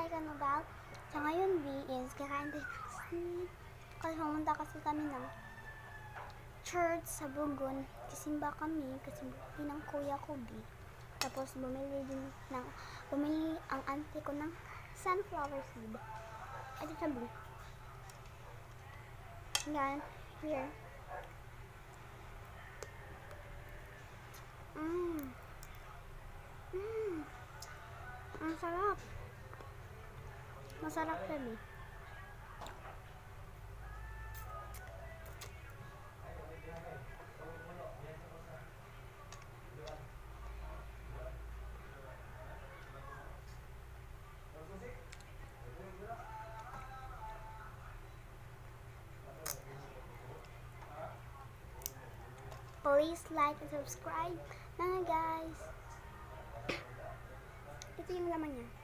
second about. So ngayon, B is kakain tayo kasi pumunta kasi kami ng church sa Bugon. Kisimba kami kasi ng kuya ko, B. Tapos bumili ang auntie ko ng sunflower seed. Ito siya, B. Yan, here. Ang sarap. Masarap siya, B. Please like and subscribe na guys. Ito yung laman niya.